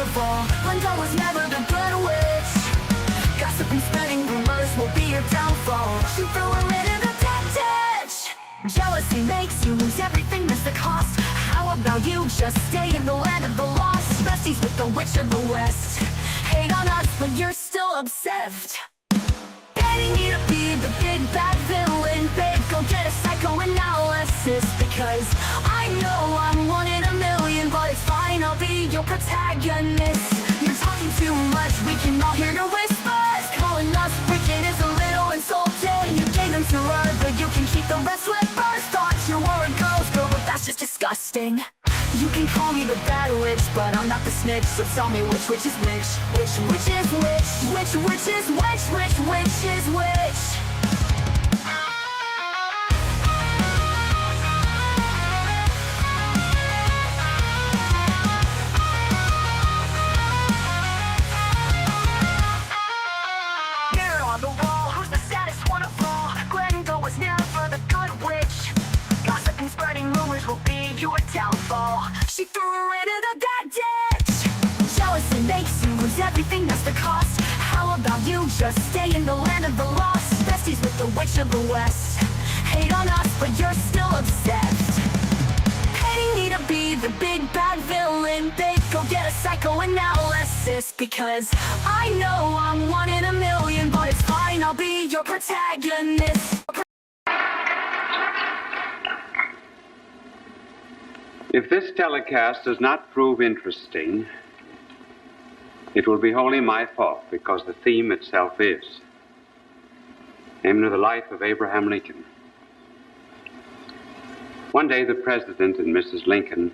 downfall. Linda was never the good witch. Gossip and spreading rumors will be your downfall. She threw her into the dead ditch. Jealousy makes you lose everything, that's the cost. How about you just stay in the land of the lost? Besties with the witch of the west. Hate on us, but you're still obsessed. Getting me to be the big bad villain, babe, go get a psychoanalysis. Because I know I'm one in a million, but it's fine, I'll be your protagonist. You're talking too much, we can all hear your whispers. Calling us wicked is a little insulting. You gave them to her, but you can keep the rest with first thoughts. Your word goes, girl, but that's just disgusting. You can call me the bad witch, but I'm not the snitch. So tell me which is which? Which is which? Which is which is which? Mirror on the wall, who's the saddest one of all? Glenda was never the good witch. Gossip and spreading rumors will be your downfall. She threw her into the dead ditch. Jealousy makes you lose everything, that's the cost. How about you just stay in the land of the lost? Besties with the witch of the west. Hate on us, but you're still obsessed. Hating me to be the big bad villain, babe, go get a psychoanalysis. Because I know I'm one in a million, but it's fine, I'll be your protagonist. If this telecast does not prove interesting, it will be wholly my fault, because the theme itself is. Namely, the life of Abraham Lincoln. One day, the President and Mrs. Lincoln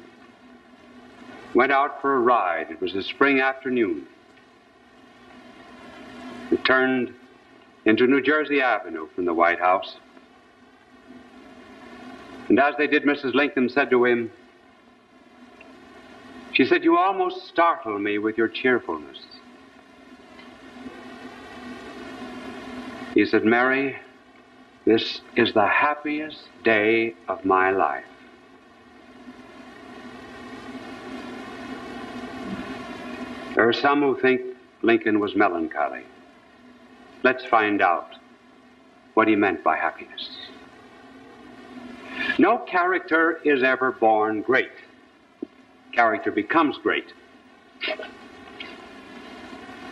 went out for a ride. It was a spring afternoon. They turned into New Jersey Avenue from the White House. And as they did, Mrs. Lincoln said to him, she said, "You almost startle me with your cheerfulness." He said, "Mary, this is the happiest day of my life." There are some who think Lincoln was melancholy. Let's find out what he meant by happiness. No character is ever born great. Character becomes great.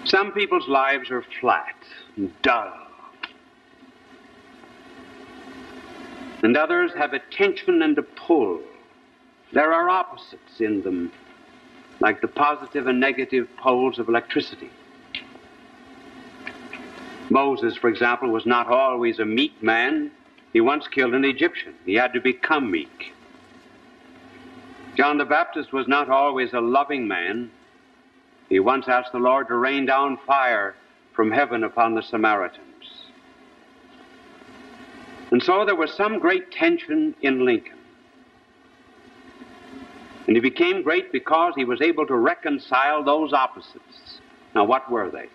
Some people's lives are flat and dull, and others have a tension and a pull. There are opposites in them, like the positive and negative poles of electricity. Moses, for example, was not always a meek man. He once killed an Egyptian. He had to become meek. John the Baptist was not always a loving man. He once asked the Lord to rain down fire from heaven upon the Samaritans. And so there was some great tension in Lincoln. And he became great because he was able to reconcile those opposites. Now, what were they?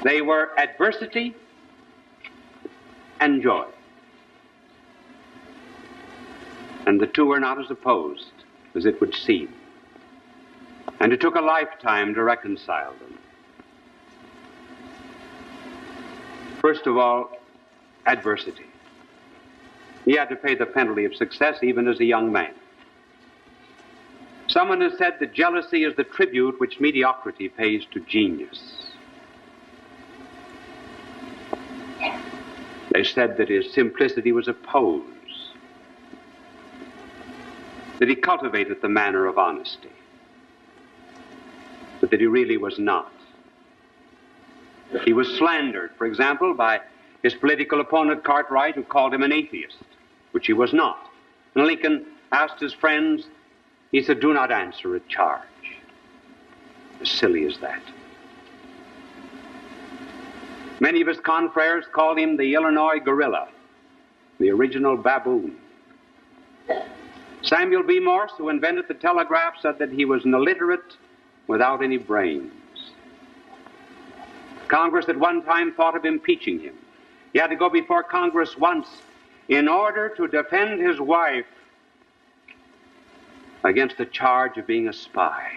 They were adversity and joy. And the two are not as opposed as it would seem. And it took a lifetime to reconcile them. First of all, adversity. He had to pay the penalty of success even as a young man. Someone has said that jealousy is the tribute which mediocrity pays to genius. They said that his simplicity was a pose, that he cultivated the manner of honesty, but that he really was not. He was slandered, for example, by his political opponent Cartwright, who called him an atheist, which he was not. And Lincoln asked his friends, he said, "Do not answer a charge." As silly as that. Many of his confreres called him the Illinois gorilla, the original baboon. Samuel B. Morse, who invented the telegraph, said that he was an illiterate without any brains. Congress at one time thought of impeaching him. He had to go before Congress once in order to defend his wife against the charge of being a spy.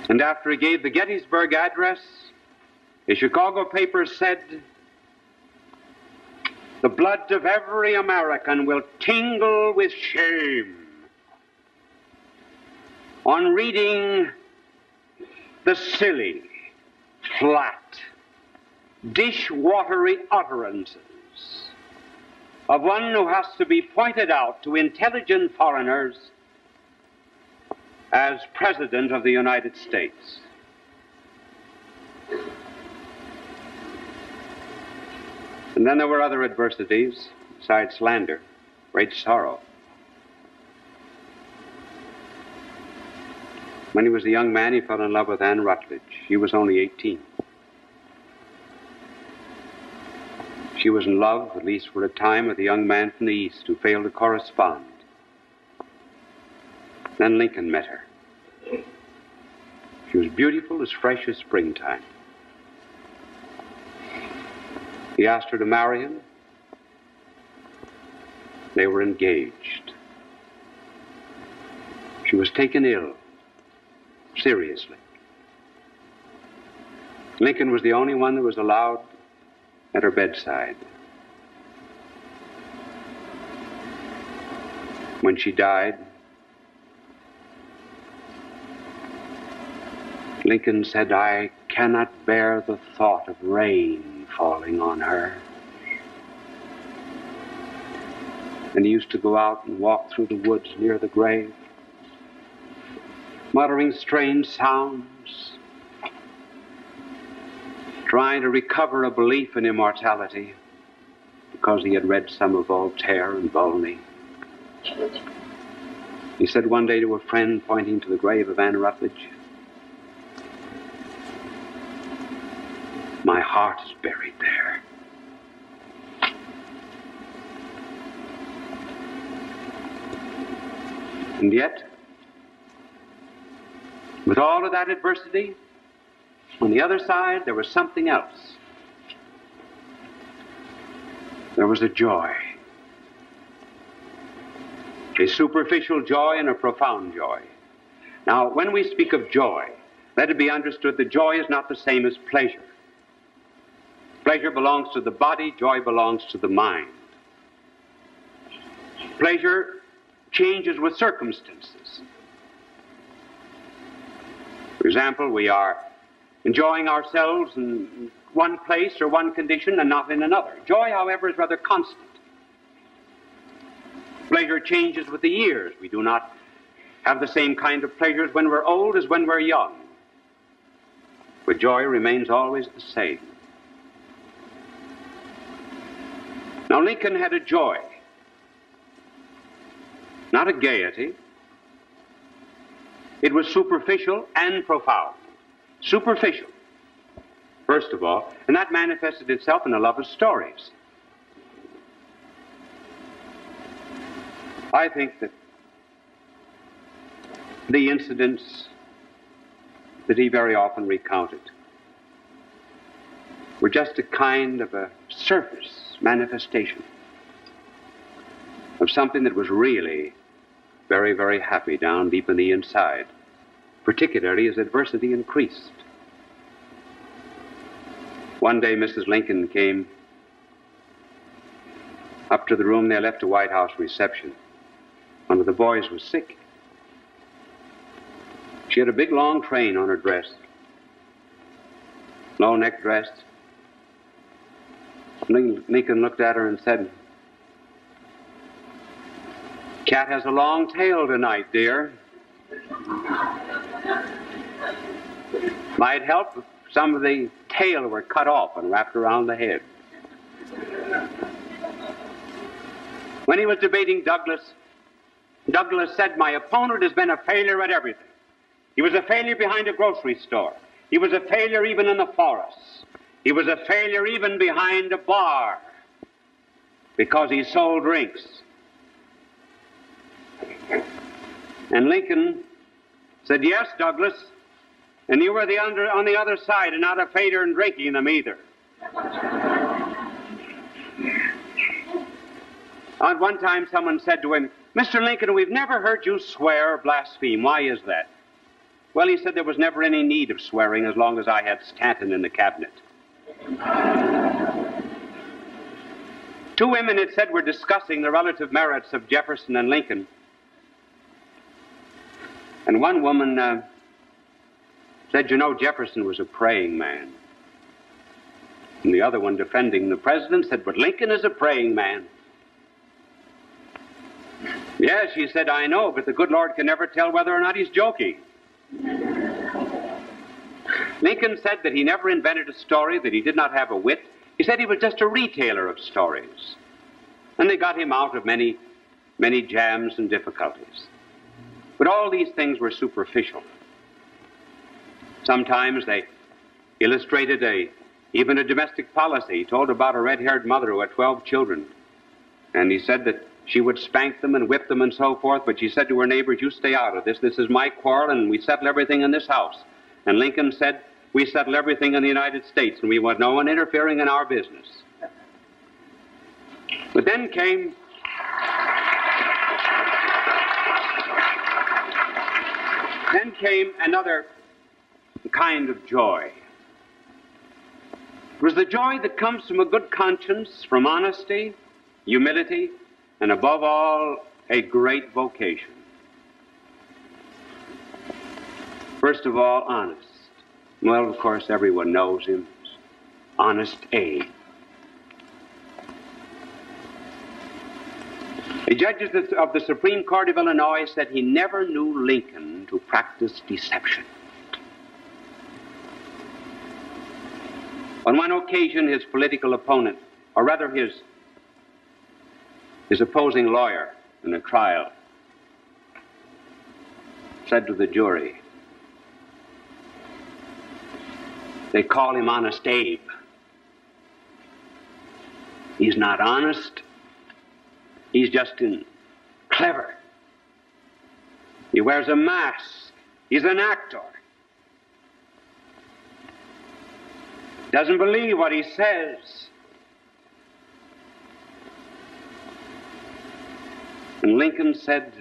And after he gave the Gettysburg Address, the Chicago papers said, "The blood of every American will tingle with shame on reading the silly, flat, dishwatery utterances of one who has to be pointed out to intelligent foreigners as President of the United States." And then there were other adversities besides slander, great sorrow. When he was a young man, he fell in love with Anne Rutledge. He was only 18. She was in love, at least for a time, with a young man from the East who failed to correspond. Then Lincoln met her. She was beautiful as fresh as springtime. He asked her to marry him. They were engaged. She was taken ill, seriously. Lincoln was the only one that was allowed at her bedside. When she died, Lincoln said, "I cannot bear the thought of rain falling on her." And he used to go out and walk through the woods near the grave, muttering strange sounds, trying to recover a belief in immortality because he had read some of Voltaire and Volney. He said one day to a friend, pointing to the grave of Anne Rutledge, "My heart is buried there." And yet, with all of that adversity, on the other side, there was something else. There was a joy. A superficial joy and a profound joy. Now, when we speak of joy, let it be understood that joy is not the same as pleasure. Pleasure belongs to the body, joy belongs to the mind. Pleasure changes with circumstances. For example, we are enjoying ourselves in one place or one condition and not in another. Joy, however, is rather constant. Pleasure changes with the years. We do not have the same kind of pleasures when we're old as when we're young. But joy remains always the same. Now, Lincoln had a joy, not a gaiety. It was superficial and profound. Superficial, first of all, and that manifested itself in a love of stories. I think that the incidents that he very often recounted were just a kind of a surface manifestation of something that was really very, very happy down deep in the inside, particularly as adversity increased. One day, Mrs. Lincoln came up to the room they left a White House reception. One of the boys was sick. She had a big, long train on her dress, low-neck dress. Lincoln looked at her and said, "Cat has a long tail tonight, dear. Might help if some of the tail were cut off and wrapped around the head." When he was debating Douglas, Douglas said, "My opponent has been a failure at everything. He was a failure behind a grocery store. He was a failure even in the forests. He was a failure even behind a bar because he sold drinks." And Lincoln said, "Yes, Douglas, and you were on the other side and not a failure in drinking them either." At one time, someone said to him, "Mr. Lincoln, we've never heard you swear or blaspheme. Why is that?" Well, he said there was never any need of swearing as long as I had Stanton in the cabinet. Two women, it said, were discussing the relative merits of Jefferson and Lincoln. And one woman said, "You know, Jefferson was a praying man." And the other one, defending the president, said, "But Lincoln is a praying man." "Yes," she said, "I know, but the good Lord can never tell whether or not he's joking." Lincoln said that he never invented a story, that he did not have a wit. He said he was just a retailer of stories. And they got him out of many, many jams and difficulties. But all these things were superficial. Sometimes they illustrated even a domestic policy. He told about a red-haired mother who had 12 children. And he said that she would spank them and whip them and so forth, but she said to her neighbors, "You stay out of this. This is my quarrel, and we settle everything in this house." And Lincoln said, "We settle everything in the United States, and we want no one interfering in our business." But then came another kind of joy. It was the joy that comes from a good conscience, from honesty, humility, and above all, a great vocation. First of all, honest. Well, of course, everyone knows him. Honest Abe. The judges of the Supreme Court of Illinois said he never knew Lincoln to practice deception. On one occasion, his political opponent, or rather his opposing lawyer in a trial, said to the jury, "They call him Honest Abe. He's not honest. He's just clever. He wears a mask. He's an actor. Doesn't believe what he says." And Lincoln said,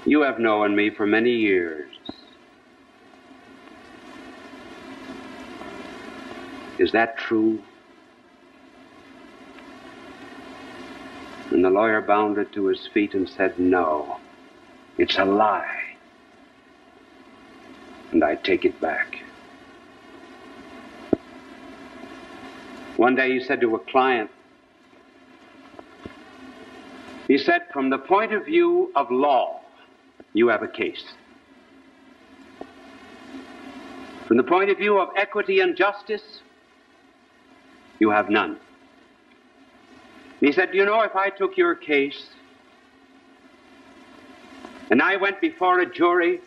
"You have known me for many years. Is that true?" And the lawyer bounded to his feet and said, "No, it's a lie. And I take it back." One day he said to a client, he said, "From the point of view of law, you have a case. From the point of view of equity and justice, you have none." And he said, "You know, if I took your case and I went before a jury,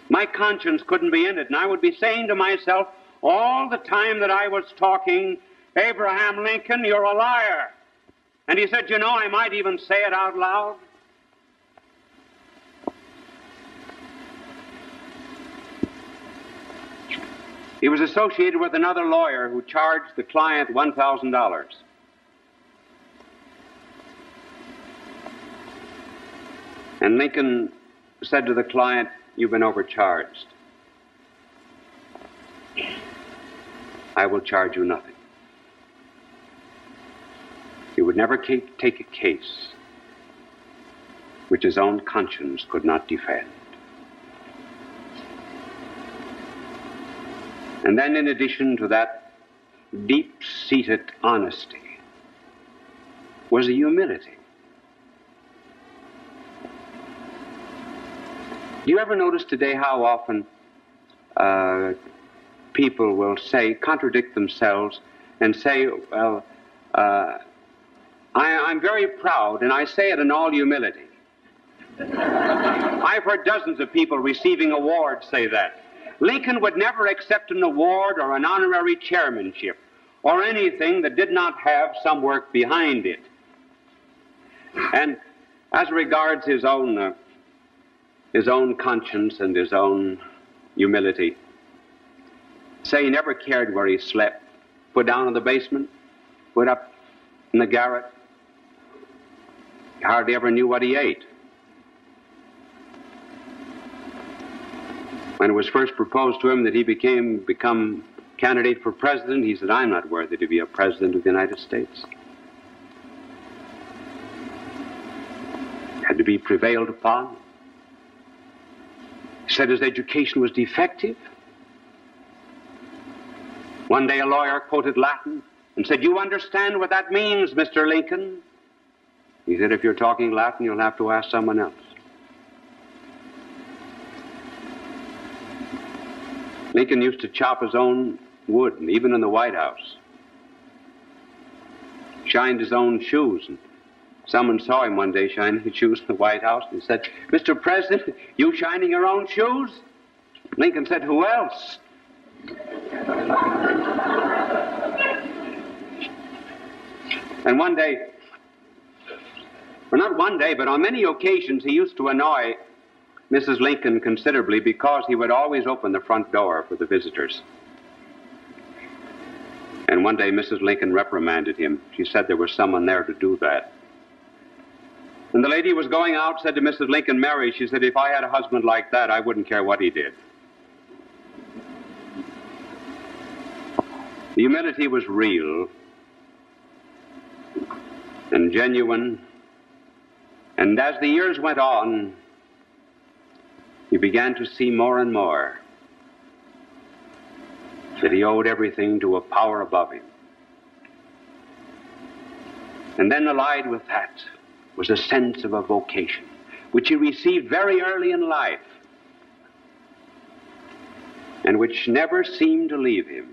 my conscience couldn't be in it, and I would be saying to myself all the time that I was talking, 'Abraham Lincoln, you're a liar.'" And he said, "You know, I might even say it out loud." He was associated with another lawyer who charged the client $1,000. And Lincoln said to the client, "You've been overcharged. I will charge you nothing." He would never take a case which his own conscience could not defend. And then, in addition to that deep-seated honesty, was a humility. Do you ever notice today how often people will contradict themselves and say, "Well, I'm very proud, and I say it in all humility." I've heard dozens of people receiving awards say that. Lincoln would never accept an award or an honorary chairmanship or anything that did not have some work behind it. And as regards his own conscience and his own humility, say he never cared where he slept, put down in the basement, put up in the garret. He hardly ever knew what he ate. When it was first proposed to him that he become candidate for president, he said, "I'm not worthy to be a president of the United States." Had to be prevailed upon. He said his education was defective. One day a lawyer quoted Latin and said, "You understand what that means, Mr. Lincoln?" He said, "If you're talking Latin, you'll have to ask someone else." Lincoln used to chop his own wood, and even in the White House. Shined his own shoes, and someone saw him one day shining his shoes in the White House, and he said, "Mr. President, you shining your own shoes?" Lincoln said, "Who else?" And one day, or not one day, but on many occasions, he used to annoy Mrs. Lincoln considerably because he would always open the front door for the visitors. And one day Mrs. Lincoln reprimanded him. She said there was someone there to do that. And the lady was going out, said to Mrs. Lincoln, "Mary," she said, "if I had a husband like that, I wouldn't care what he did." The humility was real and genuine. And as the years went on, he began to see more and more that he owed everything to a power above him. And then allied with that was a sense of a vocation, which he received very early in life, and which never seemed to leave him.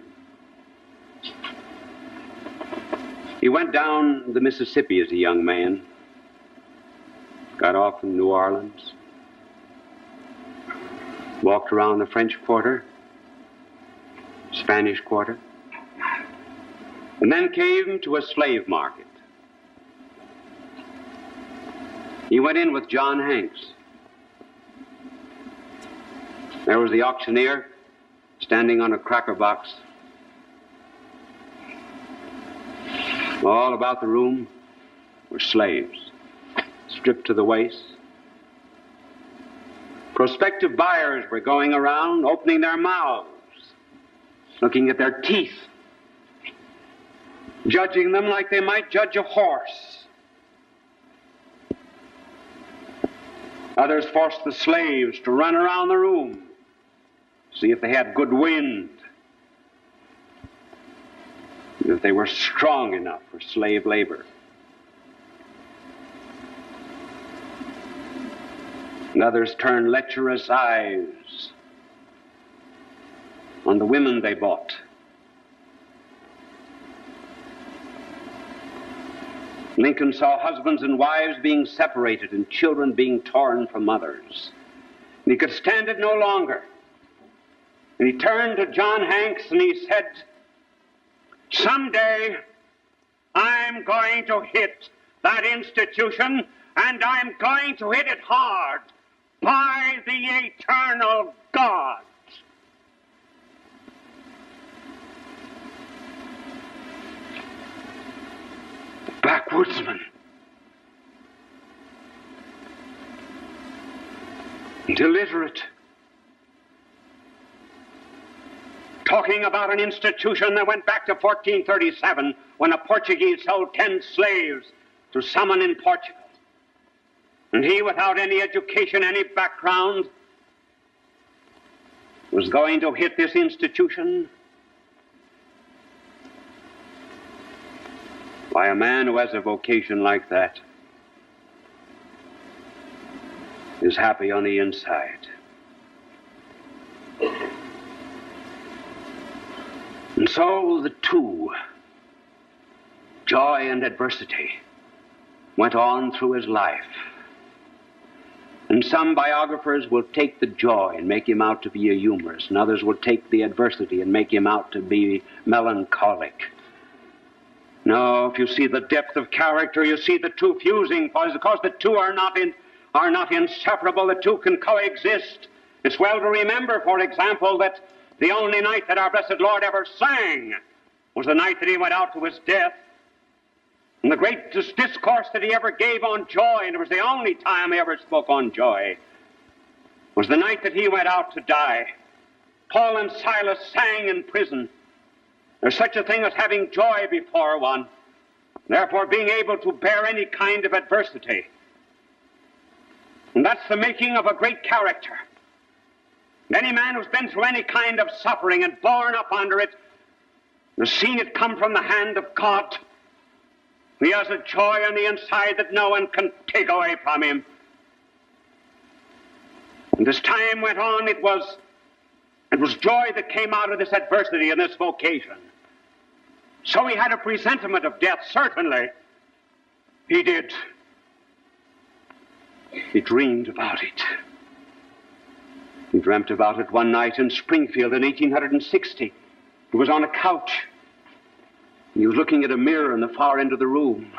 He went down the Mississippi as a young man, got off in New Orleans, walked around the French Quarter, Spanish Quarter, and then came to a slave market. He went in with John Hanks. There was the auctioneer standing on a cracker box. All about the room were slaves, stripped to the waist. Prospective buyers were going around, opening their mouths, looking at their teeth, judging them like they might judge a horse. Others forced the slaves to run around the room, see if they had good wind, if they were strong enough for slave labor. And others turned lecherous eyes on the women they bought. Lincoln saw husbands and wives being separated and children being torn from mothers. And he could stand it no longer. And he turned to John Hanks and he said, "Someday I'm going to hit that institution, and I'm going to hit it hard, by the eternal God." The backwoodsman. And illiterate. Talking about an institution that went back to 1437 when a Portuguese sold 10 slaves to someone in Portugal. And he, without any education, any background, was going to hit this institution. Why, a man who has a vocation like that is happy on the inside. And so the two, joy and adversity, went on through his life. And some biographers will take the joy and make him out to be a humorist, and others will take the adversity and make him out to be melancholic. No, if you see the depth of character, you see the two fusing, because the two are not inseparable. The two can coexist. It's well to remember, for example, that the only night that our blessed Lord ever sang was the night that he went out to his death And the greatest discourse that he ever gave on joy, and it was the only time he ever spoke on joy, was the night that he went out to die. Paul and Silas sang in prison. There's such a thing as having joy before one, therefore being able to bear any kind of adversity. And that's the making of a great character. Any man who's been through any kind of suffering and borne up under it, and seen it come from the hand of God, he has a joy on the inside that no one can take away from him. And as time went on, it was joy that came out of this adversity and this vocation. So he had a presentiment of death, certainly. He did. He dreamed about it. He dreamt about it one night in Springfield in 1860. He was on a couch. He was looking at a mirror in the far end of the room.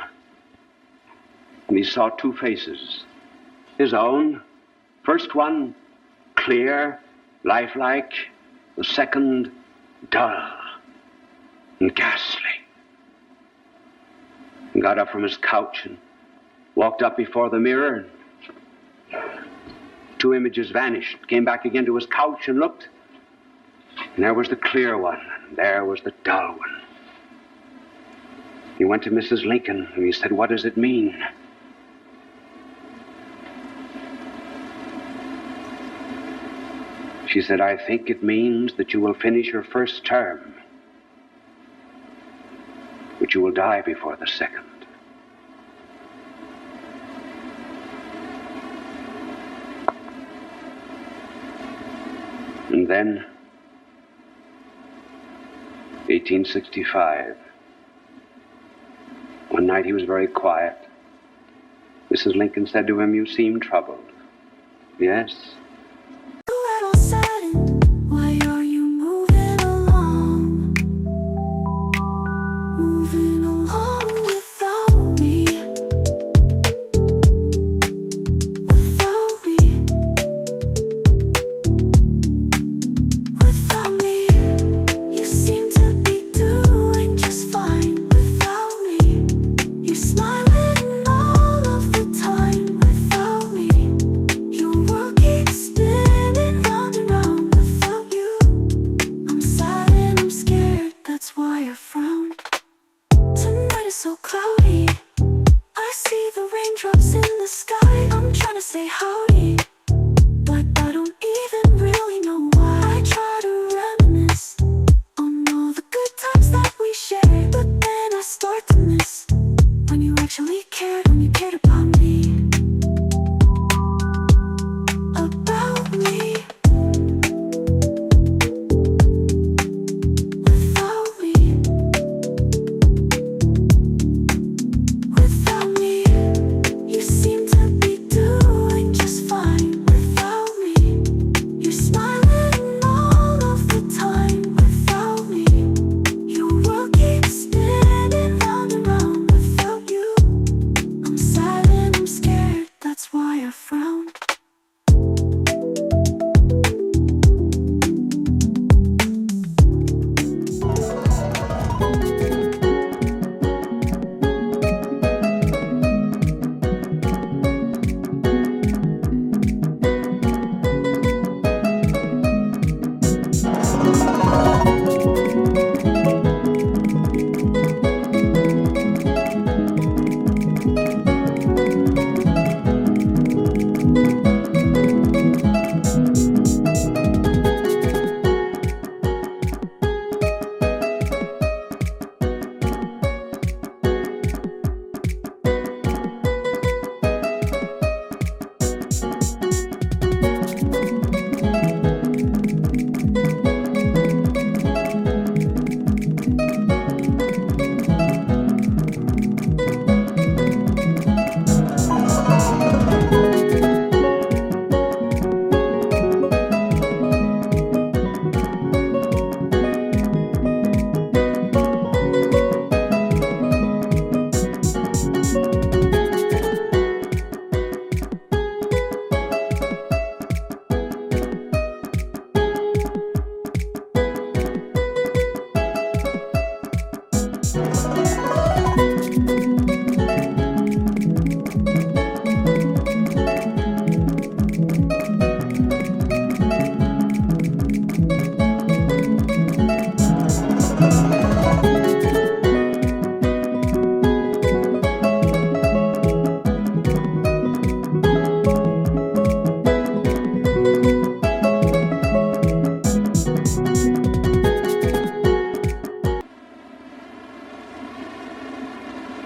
And he saw two faces. His own. First one, clear, lifelike. The second, dull and ghastly. He got up from his couch and walked up before the mirror. Two images vanished, came back again to his couch and looked. And there was the clear one, and there was the dull one. He went to Mrs. Lincoln and he said, "What does it mean?" She said, "I think it means that you will finish your first term, but you will die before the second." And then, 1865, one night he was very quiet. Mrs. Lincoln said to him, "You seem troubled." "Yes." All sudden, why are you moving along? Moving along without me. Without me. Without me. You seem to be doing just fine without me. You're smiling all of the time without me. Your world keeps spinning round and round without you. I'm sad and I'm scared, that's why I frown. Tonight is so cloudy. I see the raindrops in the sky. I'm trying to say howdy, but I don't even really know why. I try to reminisce on all the good times that we shared, but then I start to miss when you actually cared, when you cared about me. About me. Without me. Without me. You seem to be doing just fine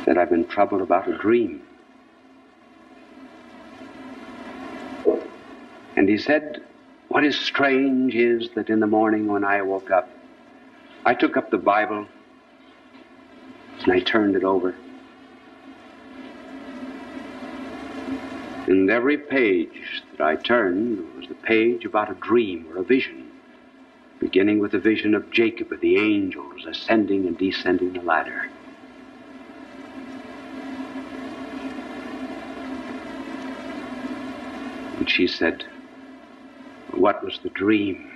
that I've been troubled about a dream. And he said, what is strange is that in the morning when I woke up, I took up the Bible and I turned it over. And every page that I turned was the page about a dream or a vision, beginning with the vision of Jacob and the angels ascending and descending the ladder. And she said, what was the dream?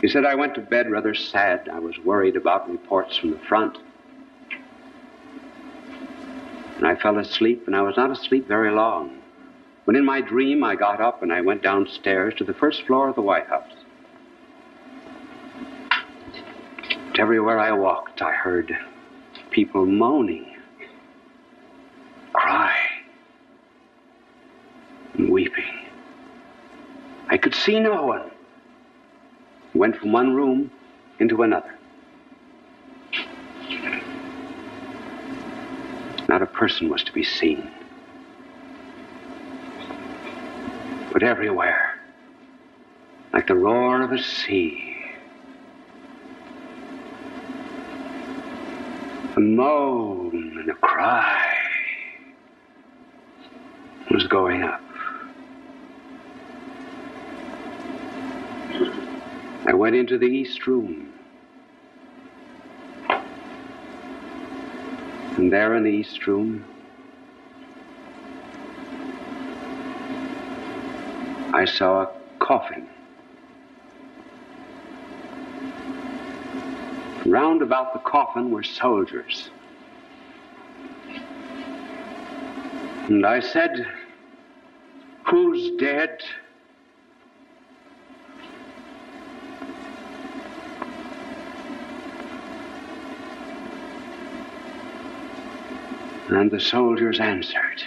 He said, I went to bed rather sad. I was worried about reports from the front. And I fell asleep, and I was not asleep very long. When in my dream I got up and I went downstairs to the first floor of the White House. And everywhere I walked, I heard people moaning, crying, and weeping. I could see no one. I went from one room into another. Not a person was to be seen. But everywhere, like the roar of a sea, a moan and a cry was going up. I went into the East Room. And there in the East Room, I saw a coffin. Round about the coffin were soldiers. And I said, who's dead? And the soldiers answered,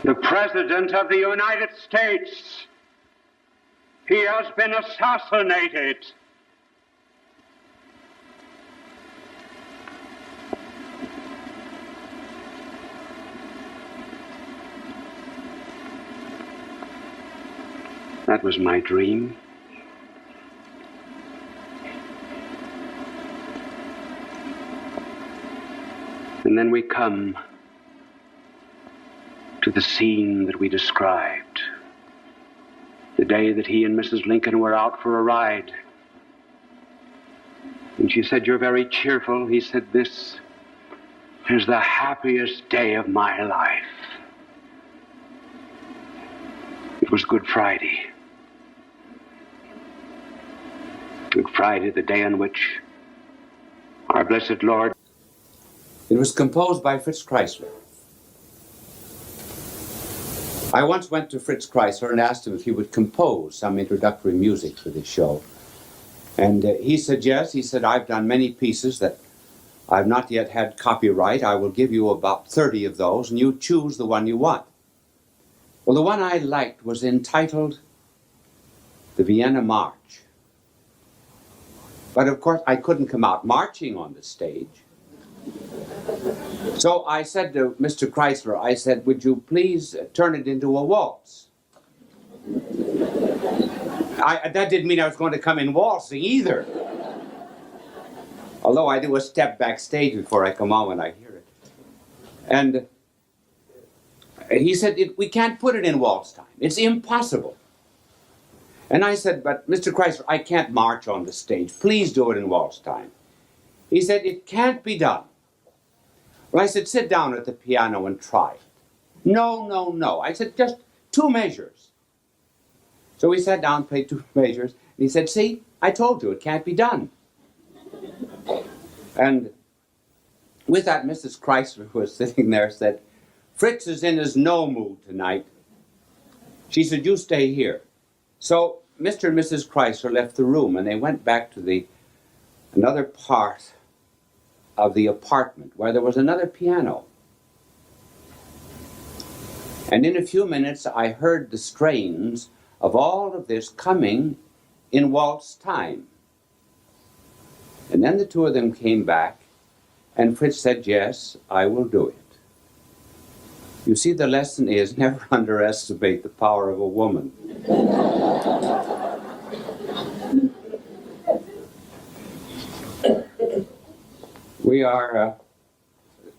the President of the United States. He has been assassinated. That was my dream. And then we come to the scene that we described. The day that he and Mrs. Lincoln were out for a ride. And she said, you're very cheerful. He said, this is the happiest day of my life. It was Good Friday. Good Friday, the day on which our blessed Lord. It was composed by Fritz Kreisler. I once went to Fritz Kreisler and asked him if he would compose some introductory music for this show. And he said yes. He said, I've done many pieces that I've not yet had copyright. I will give you about 30 of those, and you choose the one you want. Well, the one I liked was entitled The Vienna March. But of course, I couldn't come out marching on the stage. So I said to Mr. Kreisler, I said, would you please turn it into a waltz? That didn't mean I was going to come in waltzing either. Although I do a step backstage before I come on when I hear it. And he said, we can't put it in waltz time. It's impossible. And I said, but Mr. Kreisler, I can't march on the stage. Please do it in waltz time. He said, it can't be done. Well, I said, sit down at the piano and try it. No, no, no. I said, just 2 measures. So we sat down, played 2 measures, and he said, see, I told you, it can't be done. And with that, Mrs. Kreisler, who was sitting there, said, Fritz is in his no mood tonight. She said, you stay here. So Mr. and Mrs. Kreisler left the room, and they went back to another part of the apartment where there was another piano. And in a few minutes, I heard the strains of all of this coming in waltz time. And then the two of them came back, and Fritz said, yes, I will do it. You see, the lesson is never underestimate the power of a woman. We are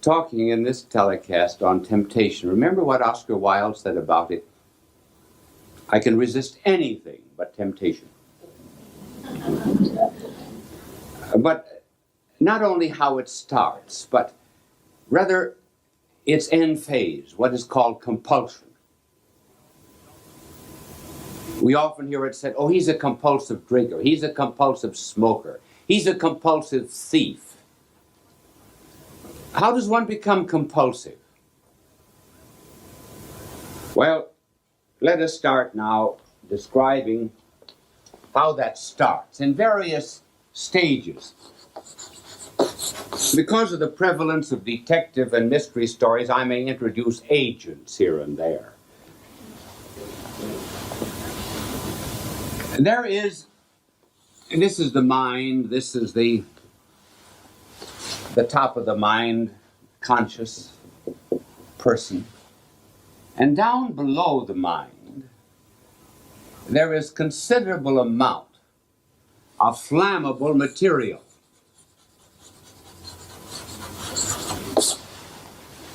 talking in this telecast on temptation. Remember what Oscar Wilde said about it? I can resist anything but temptation. But not only how it starts, but rather its end phase, what is called compulsion. We often hear it said, oh, he's a compulsive drinker, he's a compulsive smoker, he's a compulsive thief. How does one become compulsive? Well, let us start now describing how that starts in various stages. Because of the prevalence of detective and mystery stories, I may introduce agents here and there. And there is, and this is the mind, this is the top of the mind, conscious person. And down below the mind, there is considerable amount of flammable material.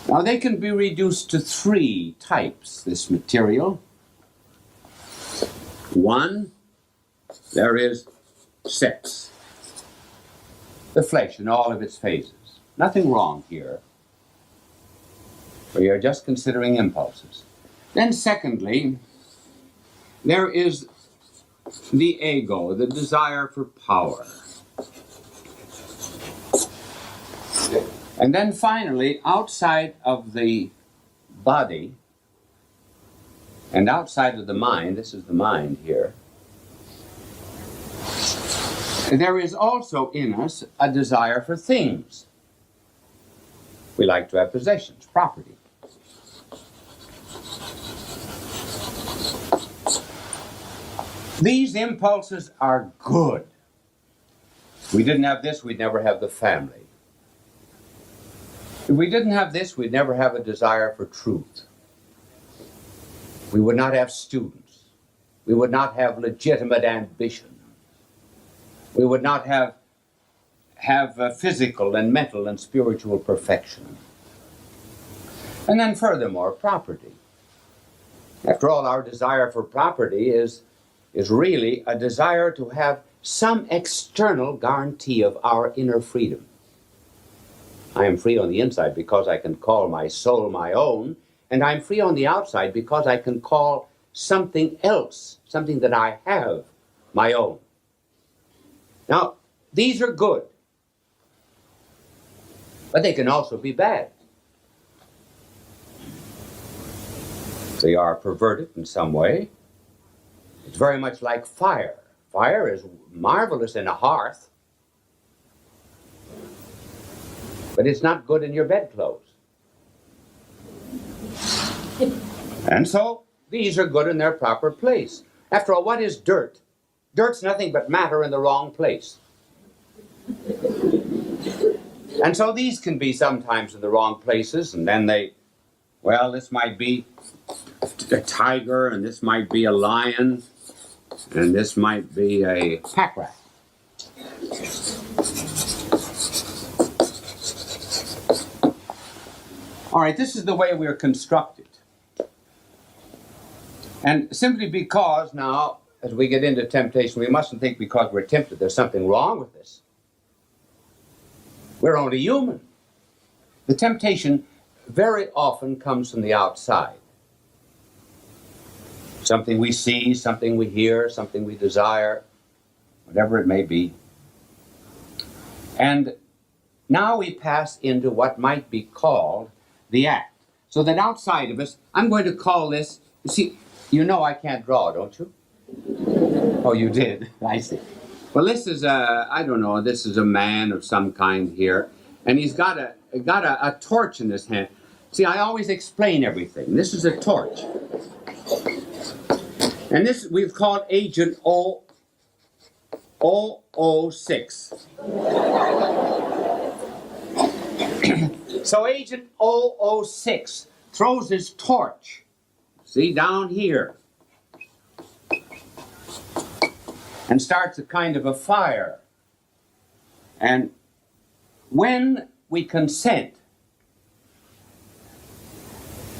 Now they can be reduced to three types, this material. One, there is sex. The flesh in all of its phases. Nothing wrong here. We are just considering impulses. Then secondly, there is the ego, the desire for power. And then finally, outside of the body and outside of the mind, this is the mind here, there is also in us a desire for things. We like to have possessions, property. These impulses are good. If we didn't have this, we'd never have the family. If we didn't have this, we'd never have a desire for truth. We would not have students. We would not have legitimate ambition. We would not have physical and mental and spiritual perfection. And then furthermore, property. After all, our desire for property is really a desire to have some external guarantee of our inner freedom. I am free on the inside because I can call my soul my own, and I'm free on the outside because I can call something else, something that I have, my own. Now, these are good, but they can also be bad. They are perverted in some way. It's very much like fire. Fire is marvelous in a hearth, but it's not good in your bedclothes. And so, these are good in their proper place. After all, what is dirt? Dirt's nothing but matter in the wrong place. And so these can be sometimes in the wrong places, and then this might be a tiger, and this might be a lion, and this might be a pack rat. All right, this is the way we're constructed. And simply because now, as we get into temptation, we mustn't think because we're tempted there's something wrong with this. We're only human. The temptation very often comes from the outside. Something we see, something we hear, something we desire, whatever it may be. And now we pass into what might be called the act. So that outside of us, I'm going to call this, you see, you know I can't draw, don't you? Oh, you did? I see. Well, this is this is a man of some kind here, and he's got a torch in his hand. See, I always explain everything. This is a torch. And this we've called Agent O. 006. So Agent 006 throws his torch, see, down here, and starts a kind of a fire. And when we consent,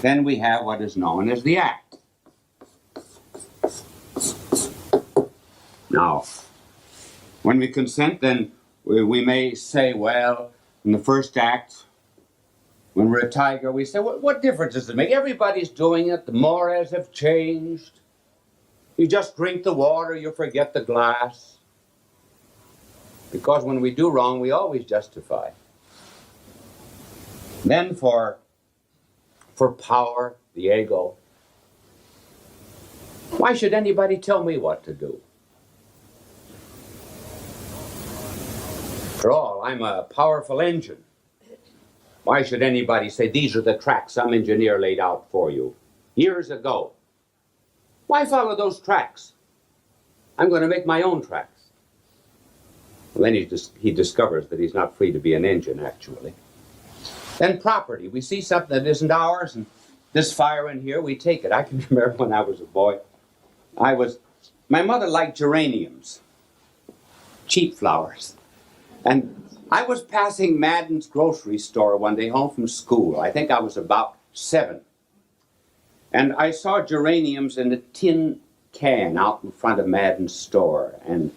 then we have what is known as the act. Now, when we consent, then we may say, well, in the first act, when we're a tiger, we say, what difference does it make? Everybody's doing it. The mores have changed. You just drink the water, you forget the glass. Because when we do wrong, we always justify. Then for power, the ego. Why should anybody tell me what to do? After all, I'm a powerful engine. Why should anybody say, these are the tracks some engineer laid out for you years ago? Why follow those tracks? I'm going to make my own tracks. Well, then he discovers that he's not free to be an engine, actually. Then property. We see something that isn't ours, and this fire in here, we take it. I can remember when I was a boy, my mother liked geraniums, cheap flowers. And I was passing Madden's grocery store one day home from school. I think I was about 7. And I saw geraniums in a tin can out in front of Madden's store. And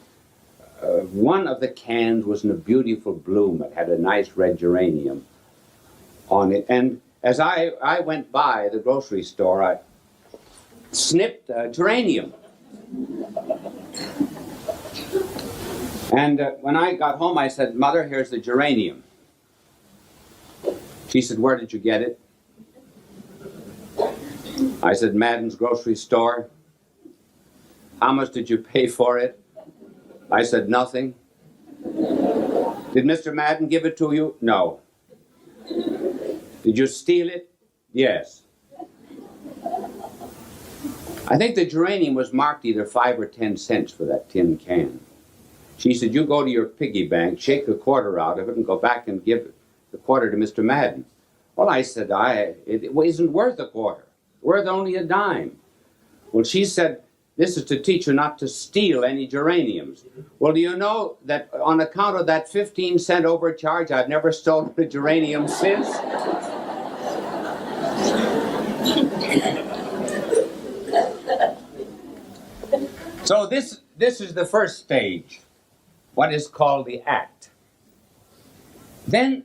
one of the cans was in a beautiful bloom. It had a nice red geranium on it. And as I went by the grocery store, I snipped a geranium. And when I got home, I said, Mother, here's the geranium. She said, where did you get it? I said, Madden's grocery store. How much did you pay for it? I said, nothing. Did Mr. Madden give it to you? No. Did you steal it? Yes. I think the geranium was marked either 5 or 10 cents for that tin can. She said, you go to your piggy bank, shake a quarter out of it, and go back and give the quarter to Mr. Madden. Well, I said, it isn't worth a quarter. It's worth only a dime. Well, she said, this is to teach you not to steal any geraniums. Well, do you know that on account of that 15-cent overcharge, I've never stolen a geranium since? So this is the first stage, what is called the act. Then,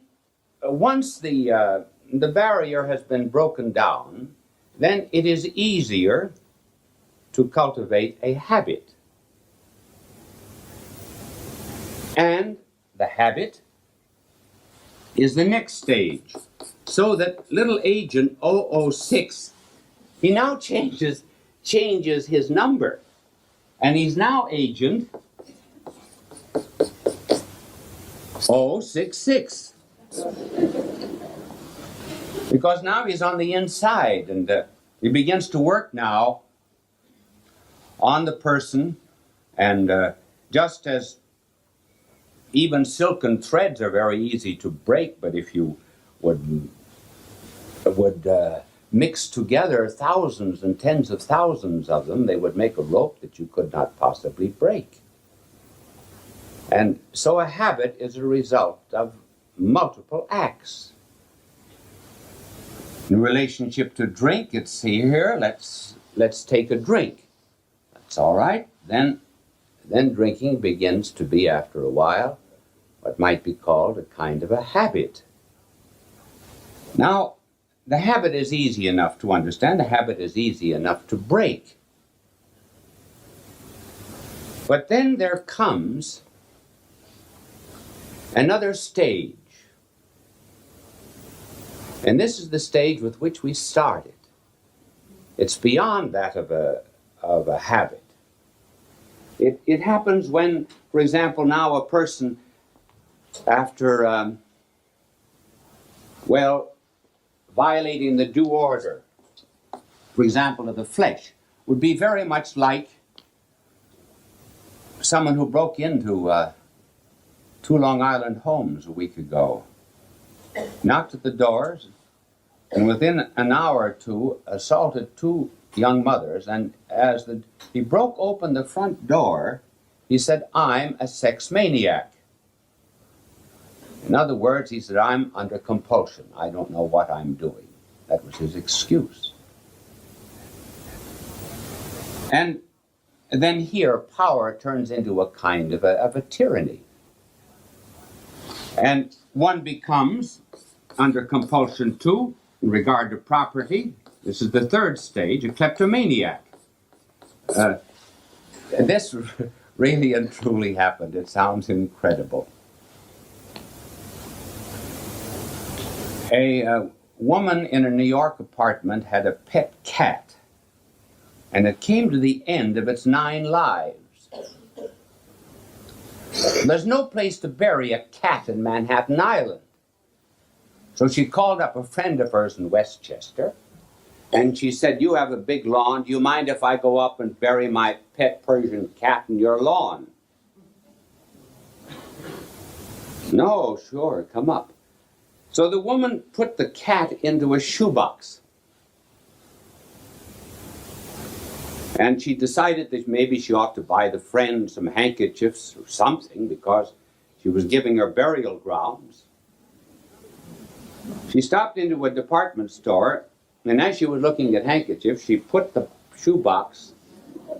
once the barrier has been broken down, then it is easier to cultivate a habit. And the habit is the next stage. So that little agent 006, he now changes his number. And he's now agent 066. Because now he's on the inside, and he begins to work now on the person, and just as even silken threads are very easy to break, but if you would mix together thousands and tens of thousands of them, they would make a rope that you could not possibly break. And so a habit is a result of multiple acts. In relationship to drink, it's here, let's take a drink. That's all right. Then drinking begins to be, after a while, what might be called a kind of a habit. Now, the habit is easy enough to understand. The habit is easy enough to break. But then there comes another stage. And this is the stage with which we started. It's beyond that of a habit. It happens when, for example, now a person, after, violating the due order, for example, of the flesh, would be very much like someone who broke into 2 Long Island homes a week ago, knocked at the doors, and within an hour or two assaulted 2 young mothers. And as he broke open the front door, he said, "I'm a sex maniac." In other words, he said, "I'm under compulsion. I don't know what I'm doing." That was his excuse. And then here, power turns into a kind of a tyranny. And one becomes under compulsion too, in regard to property. This is the 3rd stage, a kleptomaniac. This really and truly happened. It sounds incredible. A woman in a New York apartment had a pet cat, and it came to the end of its 9 lives. There's no place to bury a cat in Manhattan Island. So she called up a friend of hers in Westchester, and she said, "You have a big lawn. Do you mind if I go up and bury my pet Persian cat in your lawn?" "No, sure, come up." So the woman put the cat into a shoebox. And she decided that maybe she ought to buy the friend some handkerchiefs or something, because she was giving her burial grounds. She stopped into a department store, and as she was looking at handkerchiefs, she put the shoebox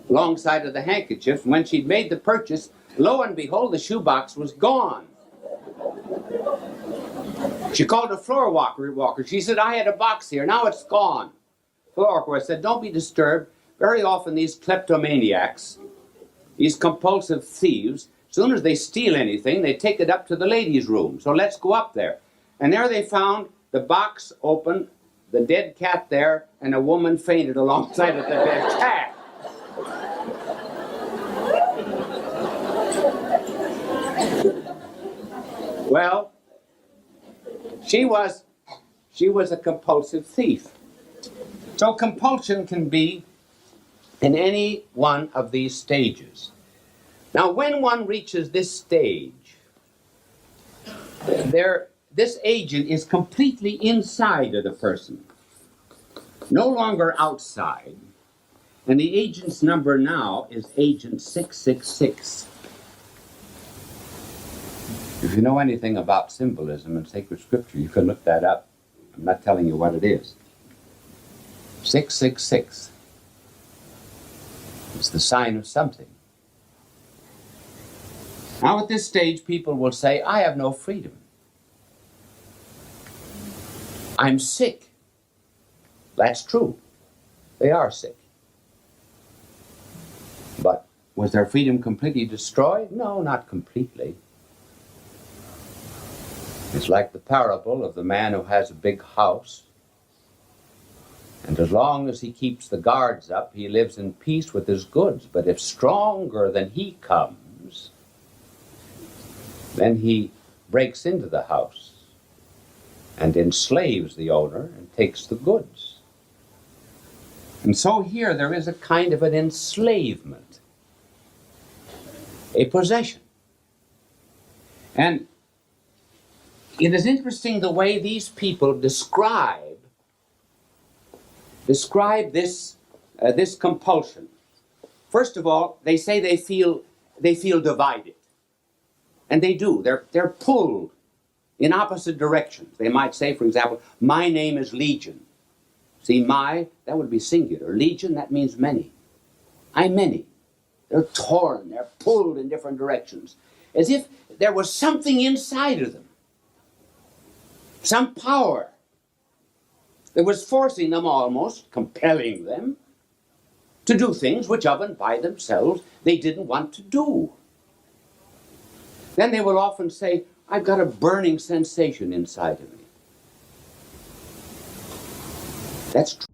alongside of the handkerchiefs. When she'd made the purchase, lo and behold, the shoebox was gone. She called a floor walker. She said, "I had a box here. Now it's gone." Floor walker said, "Don't be disturbed. Very often these kleptomaniacs, these compulsive thieves, as soon as they steal anything, they take it up to the ladies' room. So let's go up there." And there they found the box open, the dead cat there, and a woman fainted alongside of the dead cat. Well, she was a compulsive thief. So compulsion can be in any one of these stages. Now, when one reaches this stage, this agent is completely inside of the person, no longer outside. And the agent's number now is Agent 666. If you know anything about symbolism and sacred scripture, you can look that up. I'm not telling you what it is. 666. It's the sign of something. Now at this stage, people will say, "I have no freedom. I'm sick." That's true. They are sick. But was their freedom completely destroyed? No, not completely. It's like the parable of the man who has a big house, and as long as he keeps the guards up, he lives in peace with his goods. But if stronger than he comes, then he breaks into the house and enslaves the owner and takes the goods. And so here there is a kind of an enslavement, a possession. And it is interesting the way these people describe this compulsion. First of all, they say they feel divided. And they do. They're pulled in opposite directions. They might say, for example, "My name is Legion." See, my, that would be singular. Legion, that means many. I'm many. They're torn, they're pulled in different directions, as if there was something inside of them, some power that was forcing them, almost compelling them, to do things which of and by themselves they didn't want to do. Then they will often say, "I've got a burning sensation inside of me." That's true.